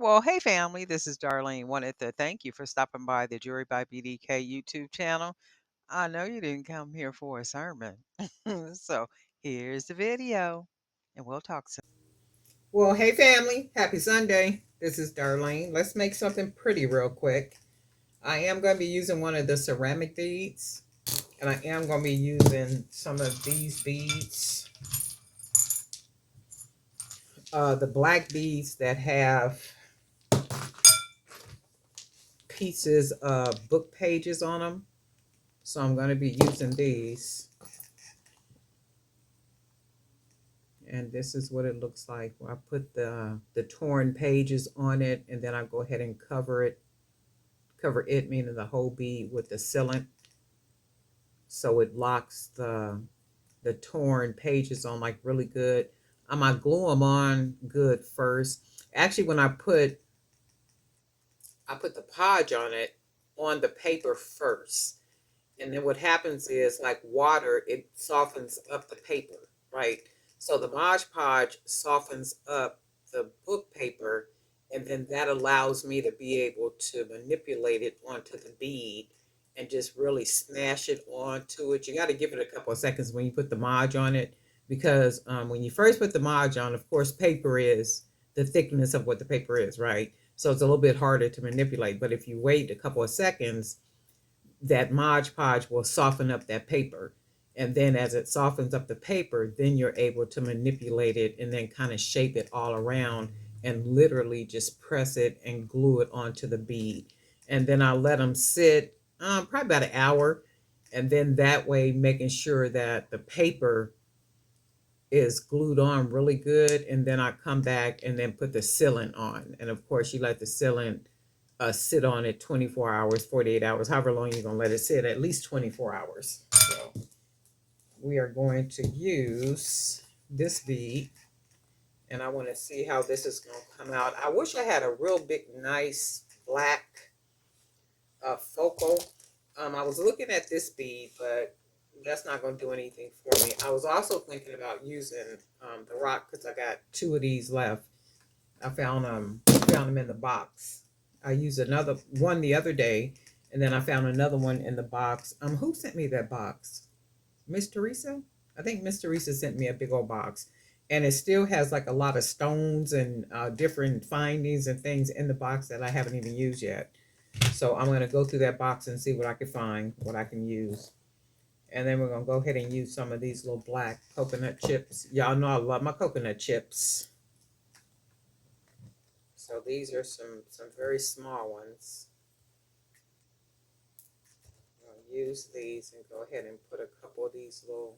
Well, hey family, this is Darlene. Wanted to thank you for stopping by the Jewelry by BDK YouTube channel. I know you didn't come here for a sermon. So here's the video, and we'll talk soon. Well, hey family, happy Sunday. This is Darlene. Let's make something pretty real quick. I am going to be using one of the ceramic beads, and I am going to be using some of these beads, the black beads that have pieces of book pages on them. So I'm going to be using these. And this is what it looks like. I put the torn pages on it, and then I go ahead and cover it meaning the whole bead with the sealant, so it locks the torn pages on like really good. I might glue them on good first. Actually, when I put the podge on it on the paper first, and then what happens is like water, it softens up the paper, right? So the Mod Podge softens up the book paper, and then that allows me to be able to manipulate it onto the bead and just really smash it onto it. You got to give it a couple of seconds when you put the Mod on it, because when you first put the Mod on, of course, paper is the thickness of what the paper is, right? So it's a little bit harder to manipulate. But if you wait a couple of seconds, that Mod Podge will soften up that paper. And then as it softens up the paper, then you're able to manipulate it and then kind of shape it all around and literally just press it and glue it onto the bead. And then I'll let them sit probably about an hour. And then that way, making sure that the paper is glued on really good. And then I come back and then put the sealant on. And of course, you let the sealant sit on it 24 hours, 48 hours, however long you're going to let it sit, at least 24 hours. So we are going to use this bead, and I want to see how this is going to come out. I wish I had a real big, nice black focal. I was looking at this bead, but that's not going to do anything for me. I was also thinking about using the rock, because I got two of these left. I found them in the box. I used another one the other day, and then I found another one in the box. Who sent me that box? Miss Teresa? I think Miss Teresa sent me a big old box, and it still has like a lot of stones and different findings and things in the box that I haven't even used yet. So I'm gonna go through that box and see what I can find, what I can use. And then we're gonna go ahead and use some of these little black coconut chips. Y'all know I love my coconut chips. So these are some very small ones. I'll use these and go ahead and put a couple of these little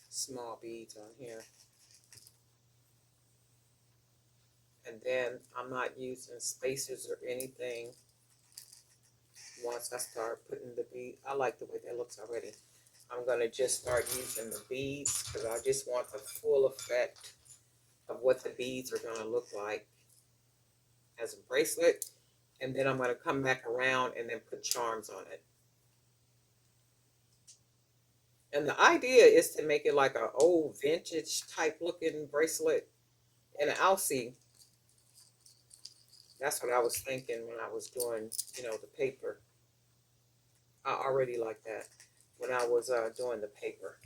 small beads on here. And then I'm not using spacers or anything once I start putting the bead. I like the way that looks already. I'm going to just start using the beads because I just want the full effect of what the beads are going to look like as a bracelet. And then I'm going to come back around and then put charms on it. And the idea is to make it like an old vintage type looking bracelet. And I'll see. That's what I was thinking when I was doing, the paper. I already like that when I was doing the paper.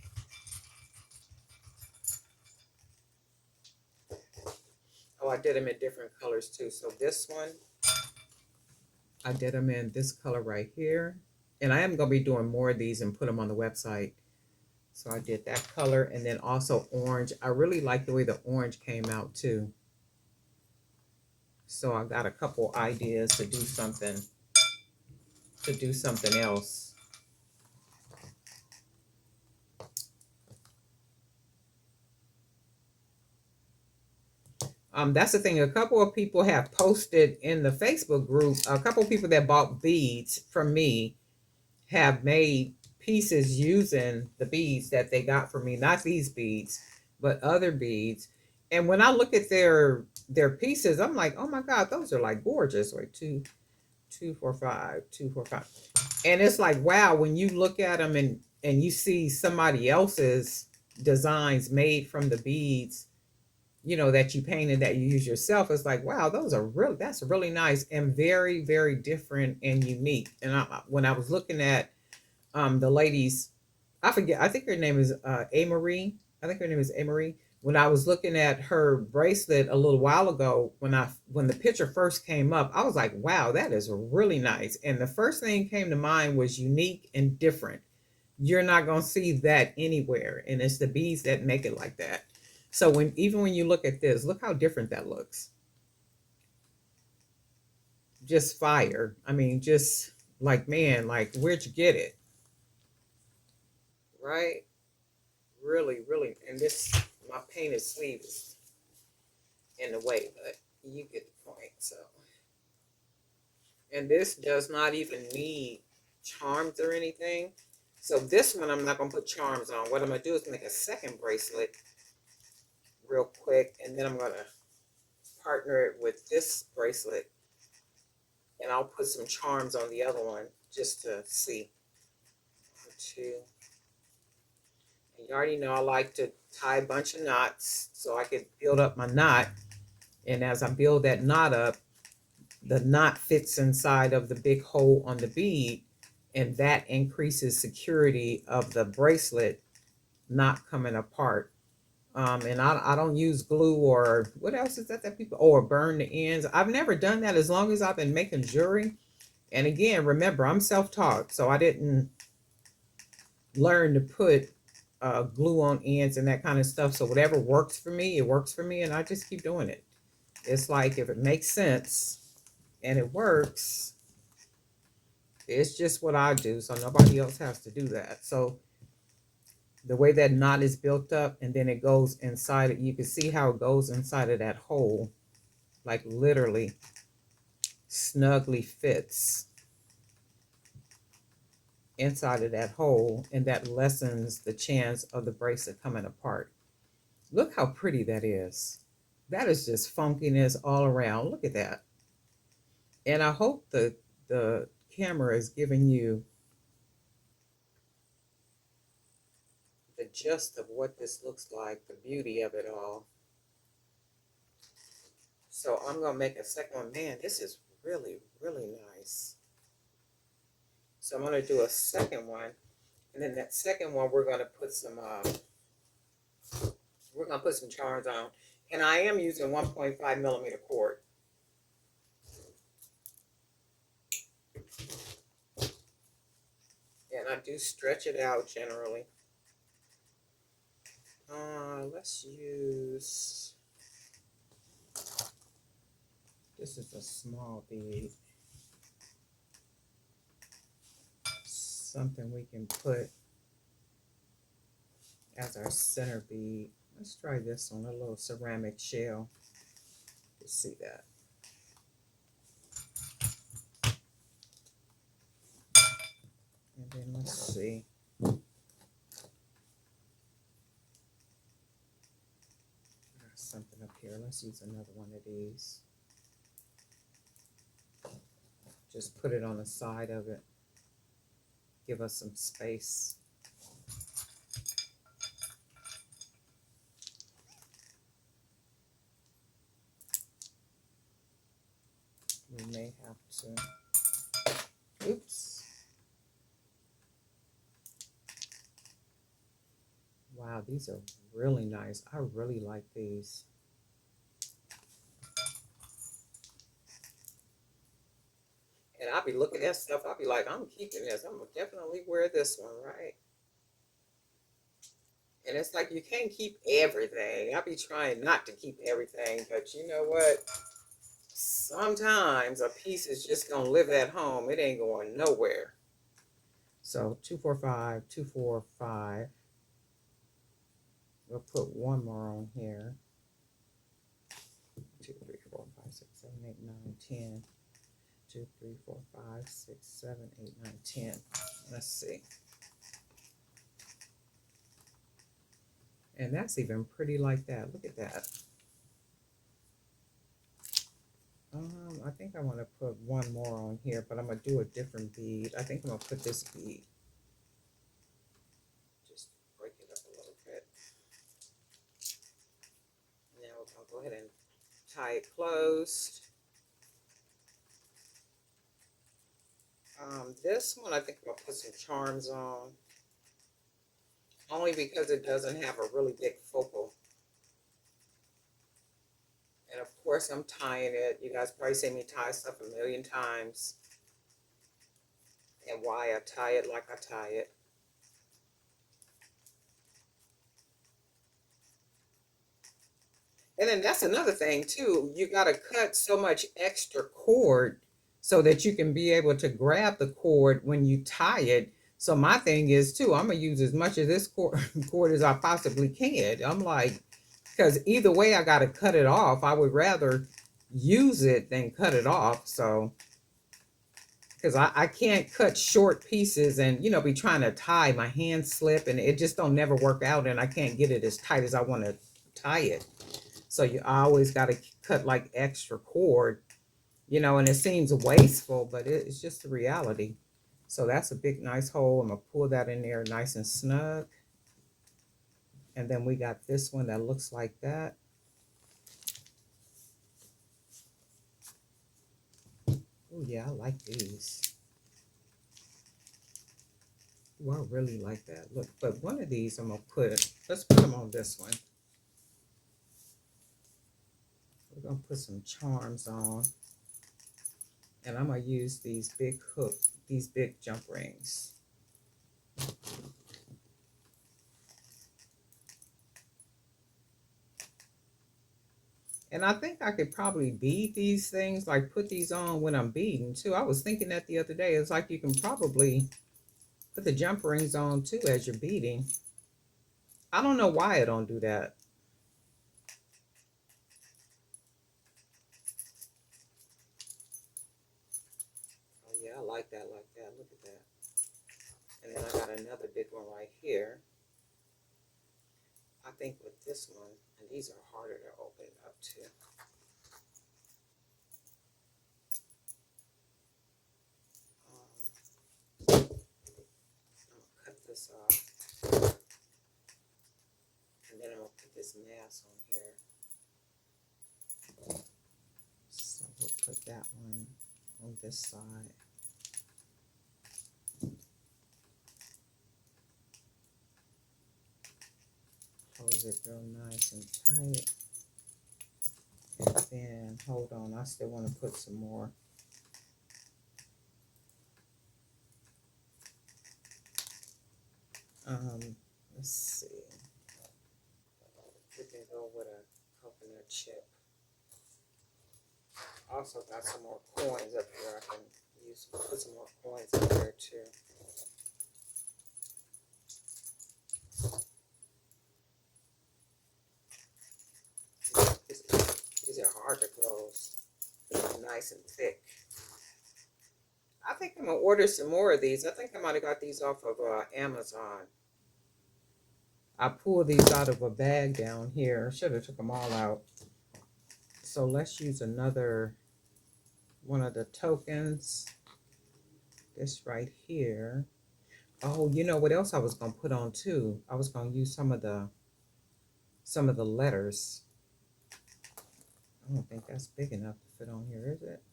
Oh, I did them in different colors too. So this one, I did them in this color right here. And I am going to be doing more of these and put them on the website. So I did that color, and then also orange. I really like the way the orange came out too. So I got a couple ideas to do something else. That's the thing. A couple of people have posted in the Facebook group. A couple of people that bought beads from me have made pieces using the beads that they got from me. Not these beads, but other beads. And when I look at their pieces, I'm like, oh my God, those are like gorgeous. Wait, 245, 245. And it's like, wow, when you look at them and you see somebody else's designs made from the beads, that you painted that you use yourself. It's like, wow, that's really nice and very, very different and unique. And when I was looking at the ladies, I forget, I think her name is A Marie. I think her name is A Marie. When I was looking at her bracelet a little while ago, when the picture first came up, I was like, wow, that is really nice. And the first thing came to mind was unique and different. You're not going to see that anywhere, and it's the beads that make it like that. So when you look at this, look how different that looks. Just fire. I mean, just like, man, like, where'd you get it? Right? Really, really. And this, my painted sleeve is in the way, but you get the point. So, and this does not even need charms or anything. So this one, I'm not going to put charms on. What I'm going to do is make a second bracelet real quick, and then I'm going to partner it with this bracelet, and I'll put some charms on the other one just to see. 1, 2. And you already know I like to tie a bunch of knots so I could build up my knot. And as I build that knot up, the knot fits inside of the big hole on the bead, and that increases security of the bracelet not coming apart. And I don't use glue or what else is that people, or burn the ends. I've never done that as long as I've been making jewelry. And again, remember, I'm self-taught, so I didn't learn to put glue on ends and that kind of stuff. So whatever works for me, it works for me, and I just keep doing it. It's like, if it makes sense and it works, it's just what I do. So nobody else has to do that. So the way that knot is built up, and then it goes inside it, you can see how it goes inside of that hole, like literally snugly fits inside of that hole, and that lessens the chance of the bracelet coming apart. Look how pretty that is. That is just funkiness all around. Look at that. And I hope the camera is giving you the gist of what this looks like, the beauty of it all. So I'm going to make a second one. Man, this is really, really nice. So I'm going to do a second one. And then that second one, we're going to put some charms on. And I am using 1.5 millimeter cord. And I do stretch it out generally. Let's use, this is a small bead. Something we can put as our center bead. Let's try this on a little ceramic shell. Let's see that. And then let's see. Something up here. Let's use another one of these. Just put it on the side of it. Give us some space. We may have to, oops. Wow, these are really nice. I really like these. And I'll be looking at stuff, I'll be like, I'm keeping this. I'm gonna definitely wear this one, right? And it's like, you can't keep everything. I'll be trying not to keep everything, but you know what? Sometimes a piece is just gonna live at home. It ain't going nowhere. So 245, 245. We'll put one more on here. 2, 3, 4, 5, 6, 7, 8, 9, 10. 2, 3, 4, 5, 6, 7, 8, 9, 10. Let's see. And that's even pretty like that. Look at that. I think I want to put one more on here, but I'm going to do a different bead. I think I'm going to put this bead. Just break it up a little bit. Now we're going ahead and tie it closed. This one I think I'm gonna put some charms on, only because it doesn't have a really big focal. And of course I'm tying it. You guys probably seen me tie stuff a million times, and why I tie it like I tie it. And then that's another thing too. You got to cut so much extra cord so that you can be able to grab the cord when you tie it. So my thing is too, I'm gonna use as much of this cord as I possibly can. I'm like, because either way I got to cut it off. I would rather use it than cut it off. So because I can't cut short pieces and be trying to tie, my hands slip and it just don't never work out, and I can't get it as tight as I want to tie it. So you always got to cut like extra cord, and it seems wasteful, but it's just the reality. So that's a big, nice hole. I'm going to pull that in there nice and snug. And then we got this one that looks like that. Oh yeah, I like these. Oh, I really like that. Look, but one of these I'm going to let's put them on this one. We're going to put some charms on. And I'm going to use these big these big jump rings. And I think I could probably bead these things, like put these on when I'm beading too. I was thinking that the other day. It's like you can probably put the jump rings on too as you're beading. I don't know why I don't do that. Oh yeah, I like that, like that. Look at that. And then I got another big one right here. I think with this one, and these are harder to open up too. I'm gonna cut this off. And then I'm gonna put this mask on here. So we'll put that one on this side. Close it real nice and tight. And then, hold on, I still want to put some more. Let's see. We can go with a coconut chip. Also got some more coins up here. I can put some more coins up there too. These are hard to close. Nice and thick. I think I'm gonna order some more of these. I think I might have got these off of Amazon. I pulled these out of a bag down here. Should have took them all out. So let's use another one of the tokens. This right here. Oh, you know what else I was gonna put on too? I was gonna use some of the letters. I don't think that's big enough to fit on here, is it?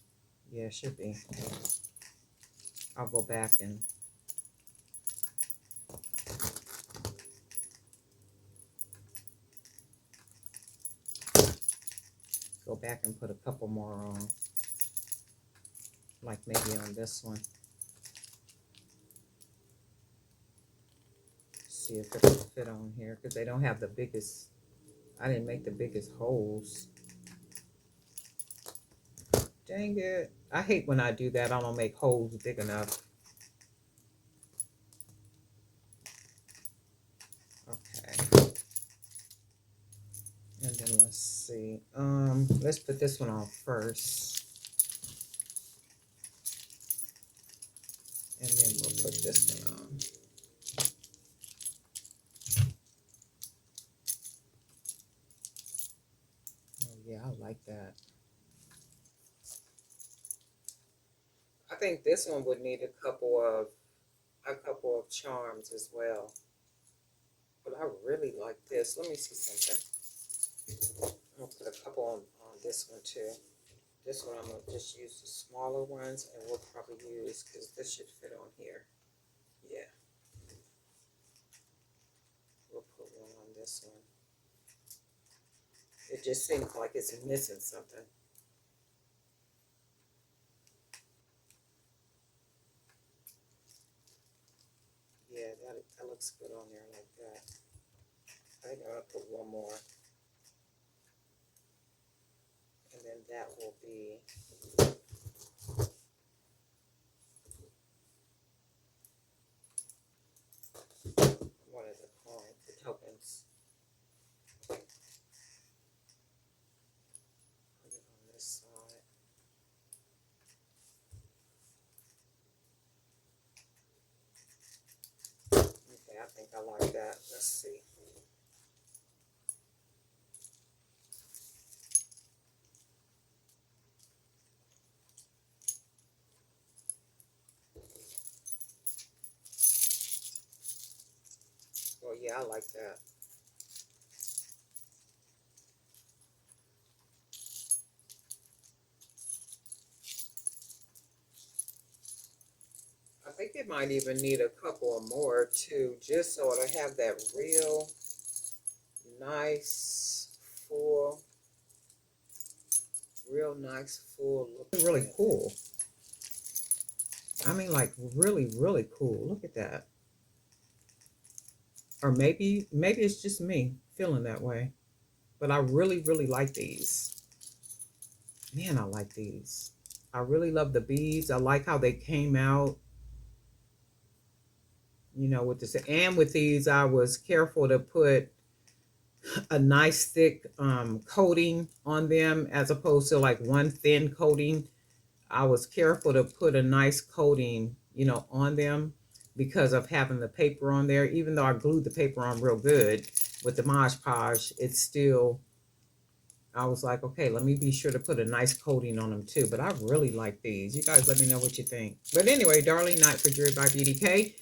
Yeah, it should be. I'll go back and put a couple more on. Like maybe on this one. See if it will fit on here, because they don't have the biggest, I didn't make the biggest holes. Dang it. I hate when I do that. I don't make holes big enough. Okay. And then let's see. Let's put this one on first. And then we'll put this one on. Oh yeah, I like that. I think this one would need a couple of charms as well. But I really like this. Let me see something. I'm gonna put a couple on this one too. This one I'm gonna just use the smaller ones, and we'll probably use, because this should fit on here. Yeah, we'll put one on this one. It just seems like it's missing something. Yeah, that looks good on there like that. I think I'll put one more. And then that will be what is it called? The tokens. Put it on this side. Okay, I think I like that. Let's see. Well, yeah, I like that. I think it might even need a couple or more too, just so it'll have that real nice full, look. Really cool. I mean, like really, really cool. Look at that. Or maybe it's just me feeling that way. But I really, really like these. Man, I like these. I really love the beads. I like how they came out, you know, with this. And with these, I was careful to put a nice thick coating on them as opposed to like one thin coating. I was careful to put a nice coating, you know, on them because of having the paper on there. Even though I glued the paper on real good with the Mod Podge, it's still, I was like, okay, let me be sure to put a nice coating on them too. But I really like these. You guys let me know what you think. But anyway, Darling Night for Jewelry by BDK.